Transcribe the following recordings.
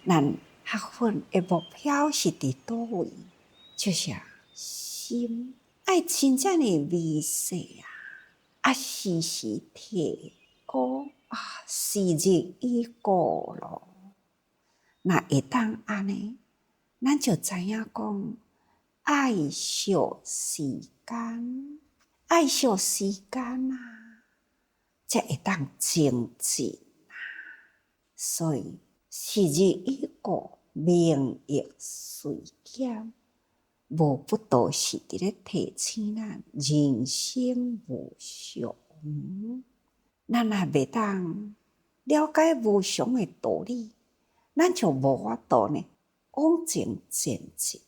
咱学分的目标是伫倒位？就是心爱真正的微细时时提高时日已过咯。那会当安尼，咱就知影讲爱惜时间，爱惜时间才会当精进所以时日已过，名亦遂减，无不都是伫咧提醒咱人生无常。咱若袂当了解无常的道理，咱就无法度呢往前前进，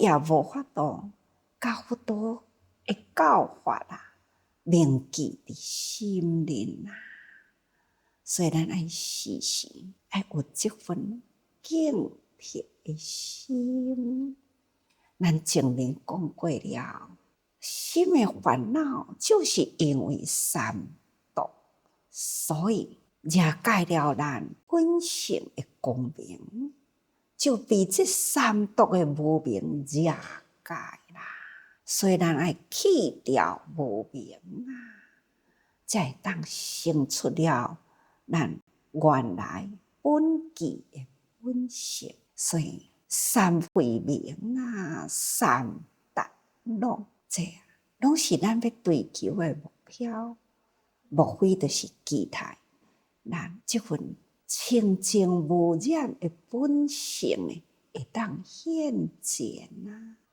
也无法度甲佛陀的教法铭记伫心灵所以咱爱时时爱有这份警惕的心。咱前面讲过了，心的烦恼就是因为三毒，所以遮解了咱本性的光明，就被这三毒的无明遮解啦。所以咱爱去掉无明才会当生出了咱原来本具的本性。所以三慧明三达拢这拢是咱要追求的目标，莫非就是期待咱这份清净无染的本性会当显现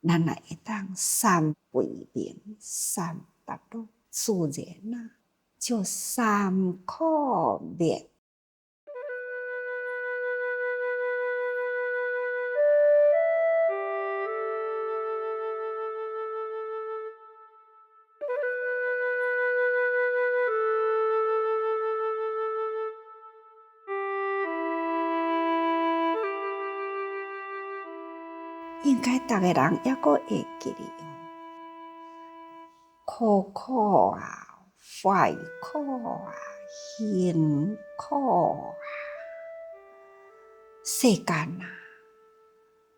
咱也会当三慧明三达拢，自然就三苦灭。应该每个人也阁会记得苦苦坏苦行苦世间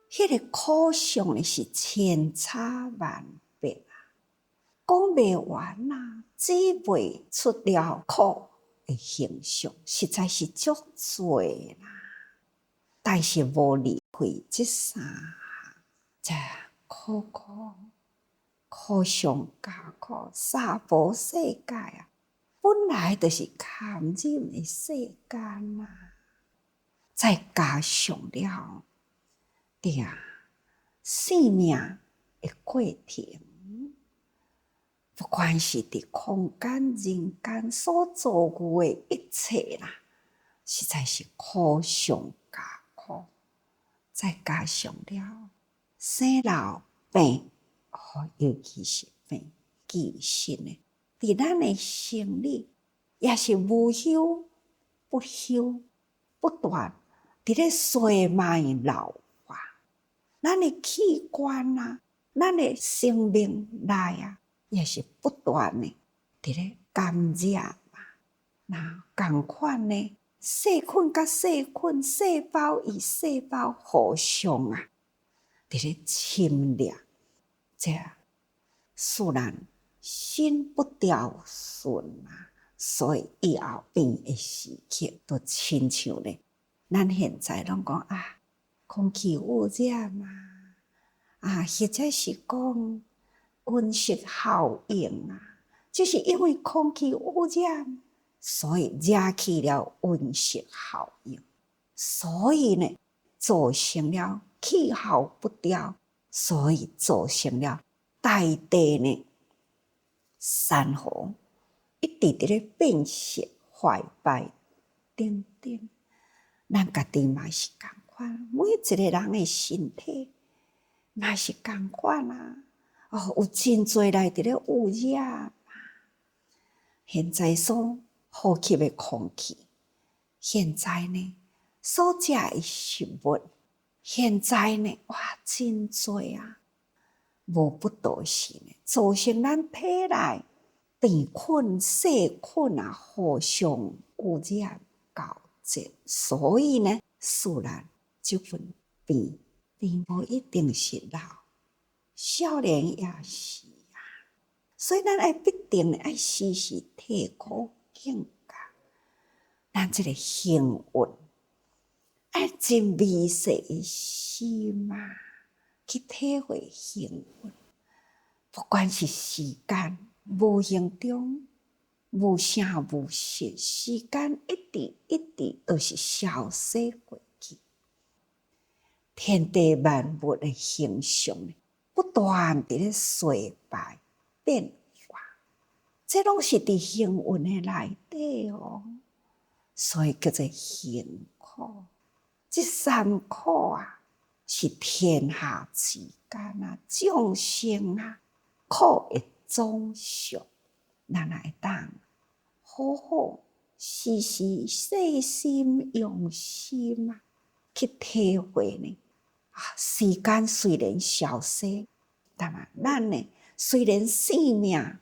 迄个苦相是千差万别讲袂完指袂出了苦的形象，实在是足多啦。但是无离开这三项，苦上加苦，娑婆世界本来就是堪忍的世间再加上了生命的过程，不管是伫空间人间所遭遇的一切实在是苦上加苦，再加上了生老病尤其是病，其实伫咱的生理也是无休不休不断伫咧衰迈老化，咱的器官咱的生命内也是不断的伫咧感染同款细菌甲细菌，细胞与细胞互相伫咧侵略，这使咱心不调顺所以以后病的时刻都亲像咱现在拢讲空气污染或者是讲温室效应就是因为空气污染，所以惹起了温室效应，所以造成了气候不调，所以造成了大地山河一直伫咧变色坏败等等。咱家己嘛是同款，每一个人的身体嘛是同款有真多内伫咧污染现在所呼吸的空气，现在所食的食物，现在真多无不都是造成咱体内病菌细菌互相污染交织，所以使咱这份病无一定是老，少年也是啊。所以咱爱必定爱时时替苦警觉，咱这个幸运爱真微细的心啊，去体会幸运。不管是时间无形中无声无息，时间一直都是消失过去。天地万物的形象不断地咧衰败变化，这拢是伫幸运的内底哦。所以叫做幸苦。这三苦啊，是天下之间啊，众生啊苦的总数。咱会当好好时时细心用心啊，去体会呢。时间虽然消失，但嘛，咱呢虽然生命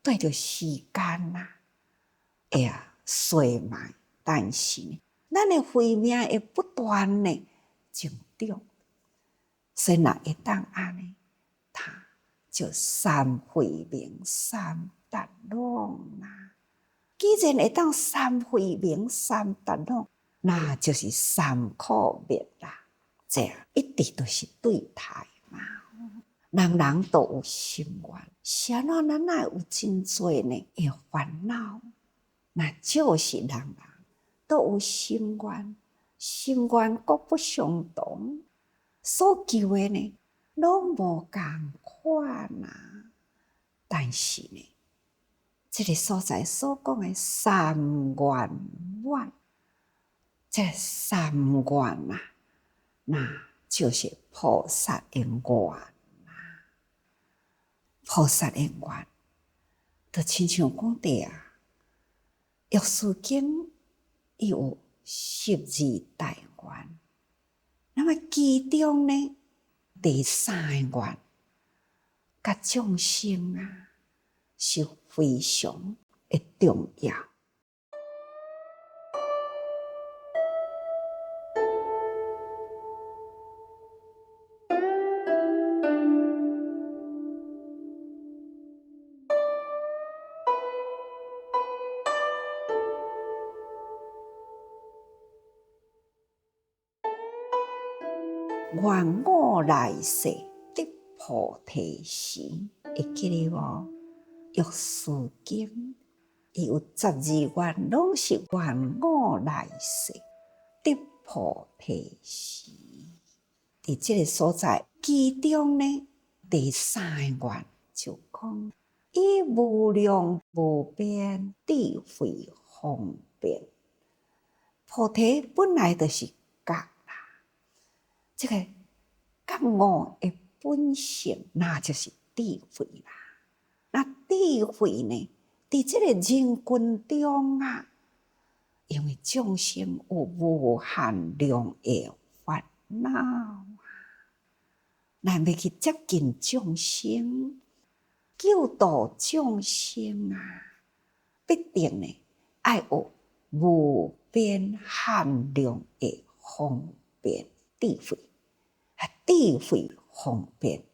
对着时间啊，衰迈，但是呢，咱的慧命会不断的成长，所以若会当安尼，他就三慧明三达拢啊。既然会当三慧明三达拢，那就是三苦灭啦。这一直都是对待嘛。人人都有心愿，是安怎咱哪有真多呢的烦恼？那就是人人都有心愿，心愿各不相同，所求的呢，拢无同款啊。但是呢，这个所在所讲的三愿愿，这三愿啊，那就是菩萨的愿啊。菩萨的愿，就亲像讲的啊。药师经伊有12大愿，那么其中呢，第3个愿，甲众生啊，是非常的重要。愿我来世得菩提时，会记得无？药师经伊有12愿，拢是愿我来世得菩提时。伫这个所在，其中呢，第3个愿就讲：以无量无边智慧方便。菩提本来就是觉。这个觉悟的本性，那就是智慧啦。那智慧呢，在这个人群中啊，因为众生有无限量的烦恼啊，咱要去接近众生，救度众生啊，必定呢要有无边限量的方便智慧。智慧方便，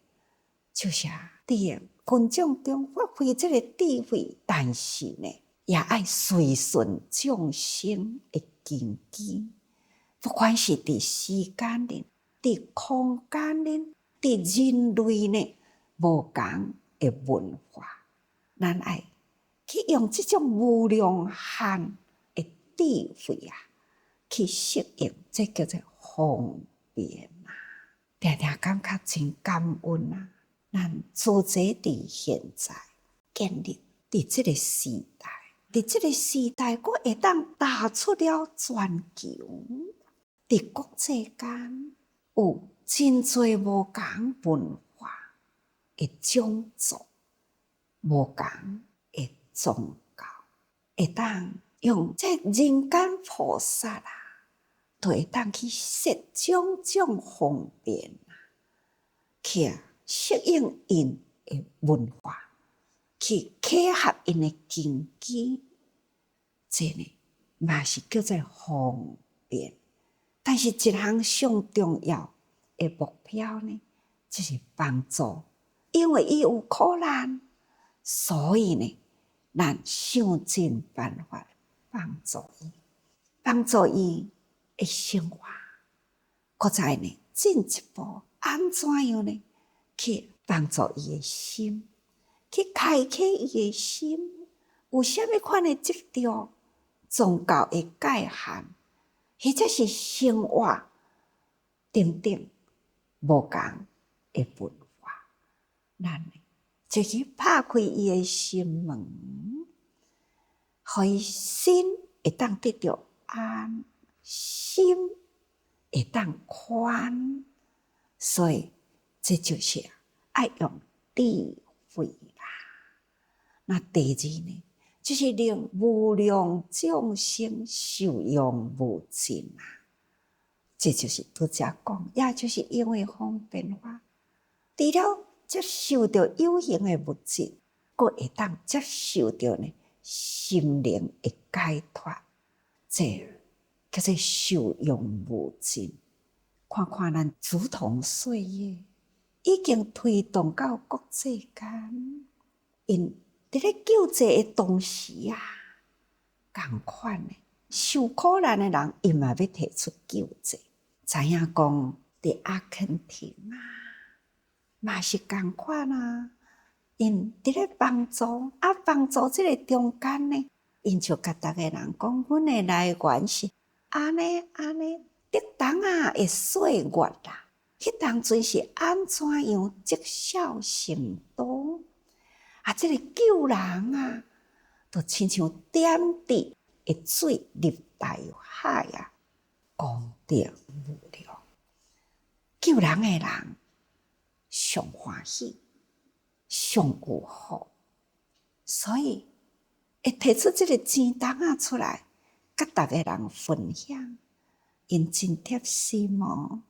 就是伫群众中发挥这个智慧，但是呢，也爱随顺众生的根基，不管是伫时间里、伫空间里、伫人类呢无同的文化，咱爱去用这种无量限的智慧啊，去适应，这叫做方便。常常感觉真感恩啊！咱主宰伫现在建立伫这个时代，伫这个时代，我会当打出了全球，伫国际间有真侪无同文化的种族，无同的宗教，会当用这人间菩萨啊。就会当去设种种方便去适应因的文化，去契合因的根基，这呢嘛是叫做方便。但是一项上重要的目标呢，就是帮助。因为伊有苦难，所以呢，咱想尽办法帮助伊，帮助伊的生活。搁再呢，进一步安怎样呢？去帮助伊的心，去开启伊的心，有啥物款的执着、宗教的界限，或者是生活等等无共的文化，咱呢就去拍开伊的心门，互伊心会当得到安，心会当宽，所以这就是要用智慧啦。那第二呢，就是令无量众生受用无尽啊。这就是拄则讲，也就是因为方便法，除了接受到有形的物质，佫会当接受到呢心灵的解脱，这叫做受用无尽。看看咱梓潼岁月已经推动到国际间，因伫咧救济的同时啊，同款的受苦难的人，伊嘛要提出救济。知影讲伫阿根廷啊，嘛是同款啊，因伫咧帮助即个中间呢，因就甲逐个人讲，阮的来源是安尼，竹筒啊的岁月啦。迄当阵是安怎样积少成多啊？即个救人啊，就亲像点滴的水入大海啊，功德无量。救人的人上欢喜，上有福，所以会提出即个钱筒啊出来，甲逐个人分享。因真贴心哦，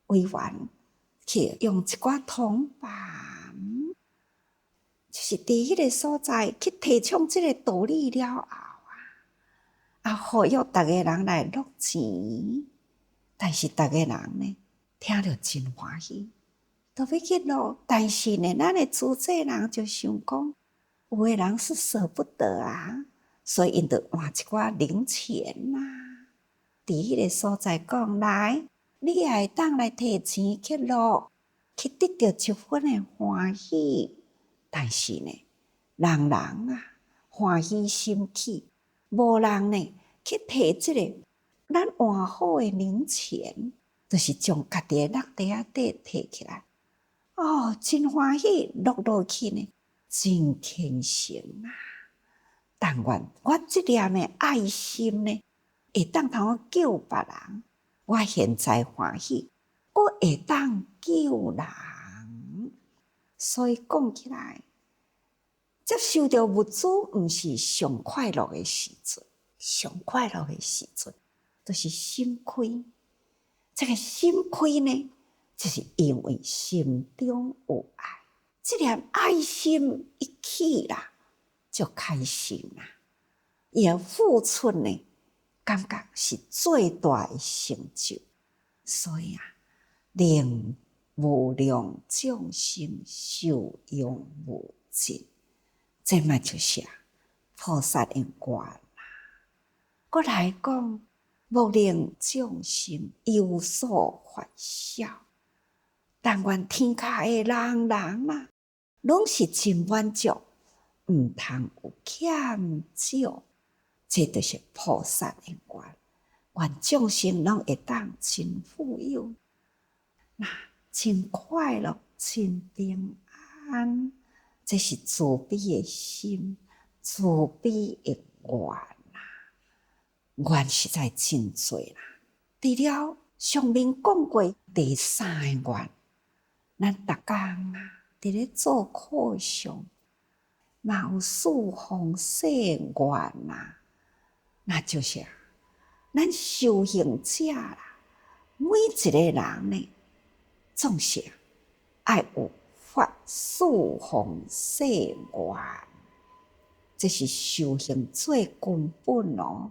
委员去用一寡铜板，就是伫迄个所在去提倡即个道理了后呼吁逐个人来落钱，但是逐个人呢听着真欢喜，都要去落，但是呢，咱的主济人就想讲，有的人是舍不得啊，所以因就换一寡零钱啦。伫迄个所在讲来，你也会当来摕钱去落，去得到一份的欢喜。但是呢，人啊，欢喜心起，无人呢去摕即个咱换好的零钱，就是将家己的落地仔底摕起来，真欢喜，落去呢，真虔诚啊！但愿我即念的爱心呢，会当通救别人，我现在欢喜，我会当救人。所以讲起来，接受到物资毋是上快乐的时阵，上快乐的时阵，就是心开。这个心开呢，就是因为心中有爱，这念爱心一起啦，就开心啦。伊的付出呢，感觉是最大的成就。所以啊，令无量众生受用无尽，这嘛就是菩萨的愿啦。搁来讲，无令众生有所欢笑。但愿天下的人啊，拢是真满足，毋通有欠少。这就是菩萨的愿，愿众生拢会当真富有，那真快乐，真平安。这是慈悲的心，慈悲的愿。愿实在真多啦。除了上面讲过第三个愿，咱逐工啊，伫咧做课上，嘛有四方誓愿啦。那就是咱修行者啦，每一个人呢，总是爱有发四方誓愿，这是修行最根本哦。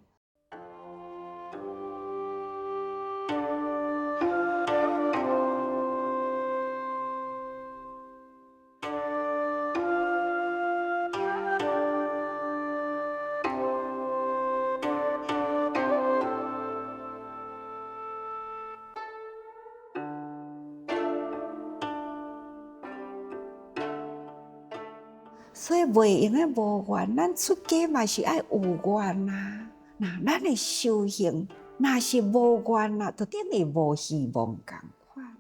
所以袂用诶无缘，咱出家嘛是爱有缘啊。那咱诶修行，若是无缘啊，就等于无希望共款。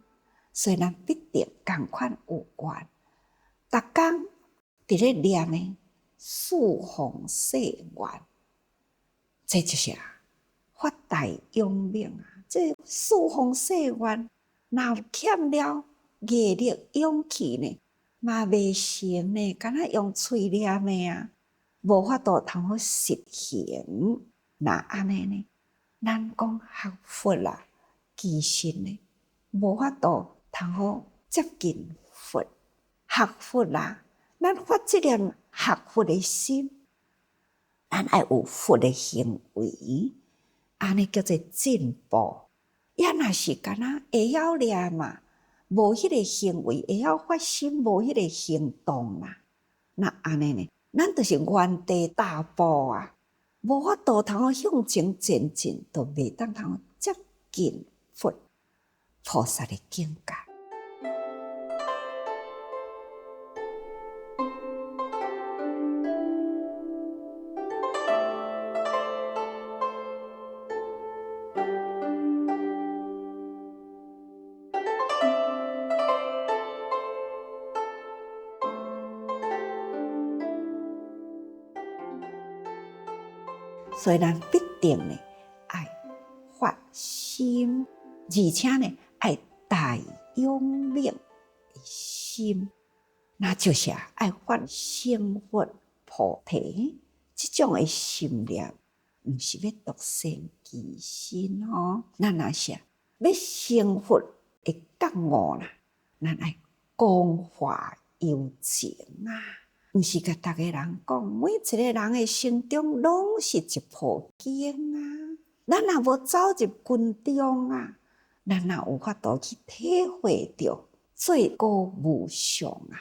所以咱必定共款有缘。逐工伫咧念诶四方誓愿，这就是发大勇命啊！这四方誓愿，若欠了毅力、勇气呢，嘛未成呢，敢若用嘴念的啊，无法度通好实行。那安尼呢？咱讲学佛啦，其实呢，无法度通好接近佛。学佛啦，咱发这念学佛的心，咱爱有佛的行为，安尼叫做进步。也若是敢若会晓念嘛，无迄个行为，会晓发心，无迄个行动啦。那安尼呢，咱就是原地踏步啊，无法度通好向前前进，都袂当通接近佛菩萨的境界。所以咱必定呢爱发心，而且呢爱大勇命的心，那就是爱发成佛菩提这种的心念，毋是要独善其身吼。咱若是要成佛的觉悟啦，咱爱光华有情啊。毋是甲逐个人讲，每一个人的心中拢是一部经啊。咱若无走入群众啊，咱哪有法度去体会到最高无上啊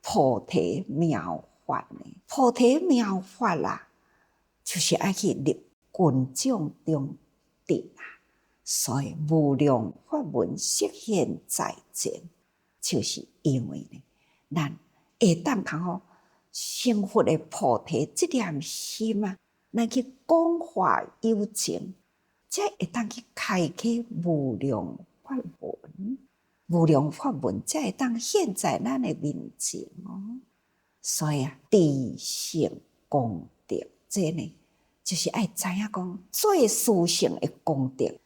菩提妙法呢？菩提妙法啦，就是爱去入群众中得啊。所以无量法门实现在前，就是因为呢，咱会当通好成佛的菩提这念心啊，咱去广化有情，才会当去开启无量法门。无量法门才会当现在咱的面前哦。所以啊，知性功德，这呢，就是爱知影讲最殊胜的功德，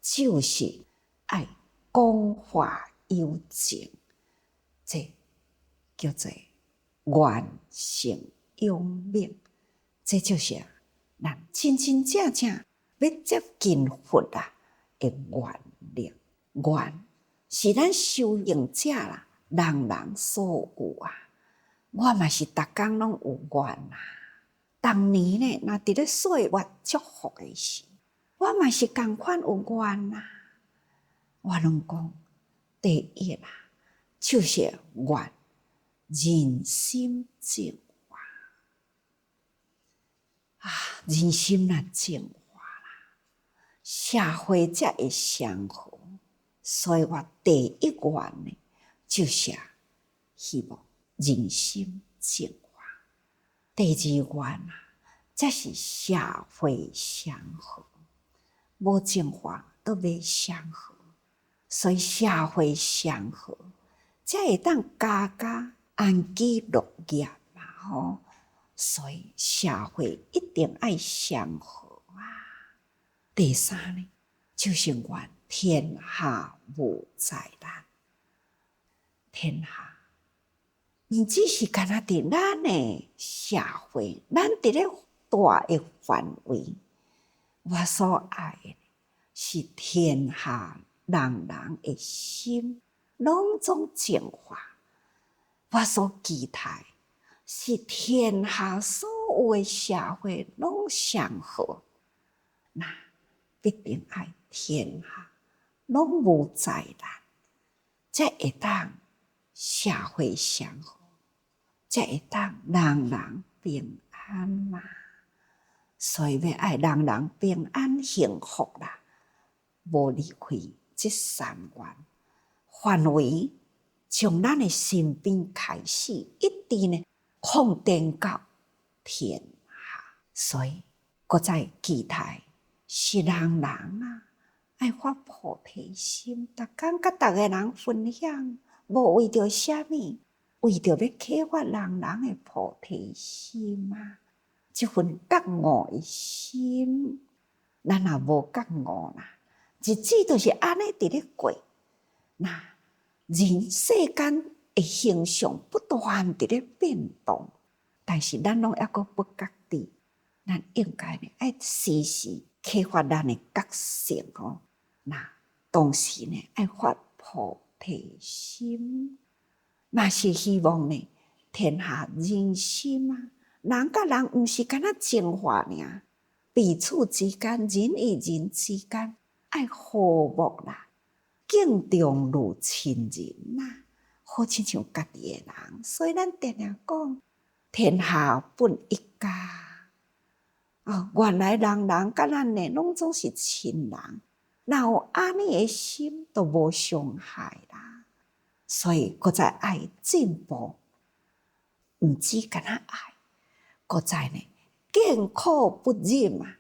就是爱广化有情，这叫做愿成勇命，这就是咱真真正正要接近佛啊的愿力。愿是咱修行者啦，人人所有啊。我嘛是逐工拢有愿啊。当年呢，若伫咧岁月祝福的时，我嘛是共款有愿啊。我拢讲，第一啦，就是愿。人心净化啊，人心若净化啦，社会才会祥和。所以我第一愿呢，就是希望人心净化。第二愿啊，才是社会祥和。无净化都袂祥和，所以社会祥和，才会当家家安居乐业嘛吼，所以社会一定爱祥和啊。第三呢，就是愿天下无灾难。天下毋只是干那伫咱的社会，咱伫咧大的范围，我所爱的是天下人人的心拢总净化。我所期待是天下所有的社会拢祥和，那必定爱天下拢无灾难，才会当社会祥和，才会当人人平安嘛。所以要爱人人平安幸福啦，无离开这三愿范围。从咱的身边开始，一直呢放电到天下。所以，搁再期待是人啊，爱发菩提心，逐工甲逐个人分享，无为着啥物，为着要启发人的菩提心啊！即份觉悟的心，咱也无觉悟啦。日子就是安尼伫咧过，那人世间的形象不断伫咧变动，但是咱拢抑阁不觉知，咱应该呢爱时时启发咱的觉性哦。那同时呢爱发菩提心，嘛是希望呢天下人心啊，人甲人毋是干那净化尔，彼此之间，人与人之间爱和睦啦，敬重如亲人啦，好亲像家己的人。所以咱定定讲，天下本一家。原来人甲咱呢，拢总是亲人，哪有安尼的心都无伤害啦。所以，搁再爱进步，毋止干那爱，搁再呢，见苦不忍啊，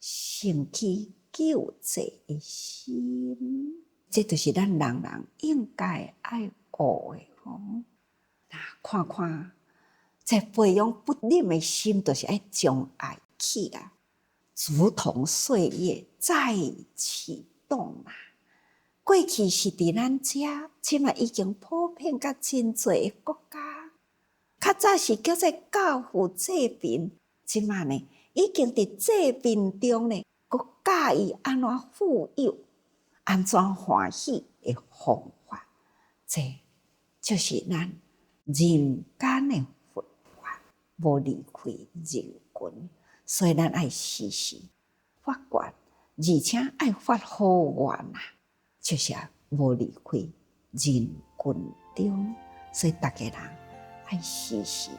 生起救济的心，这就是咱人人应该爱学的吼。那看看，这培养不忍的心，就是爱将爱起啊，如同岁月再启动啊。过去是伫咱遮，即嘛已经普遍甲真侪的国家。较早是叫做教父治病，即嘛呢已经伫治病中呢，佮教伊安怎富有、安怎欢喜的方法。这就是咱人间的佛法，无离开人群，所以咱爱时时发愿，而且爱发好愿啊！就是无离开人群中，所以大家人爱时时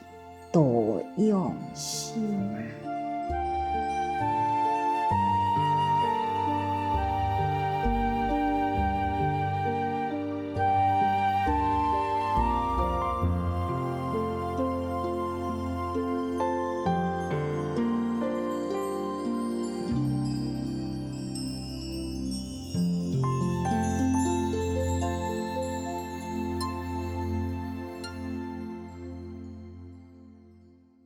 多用心啊。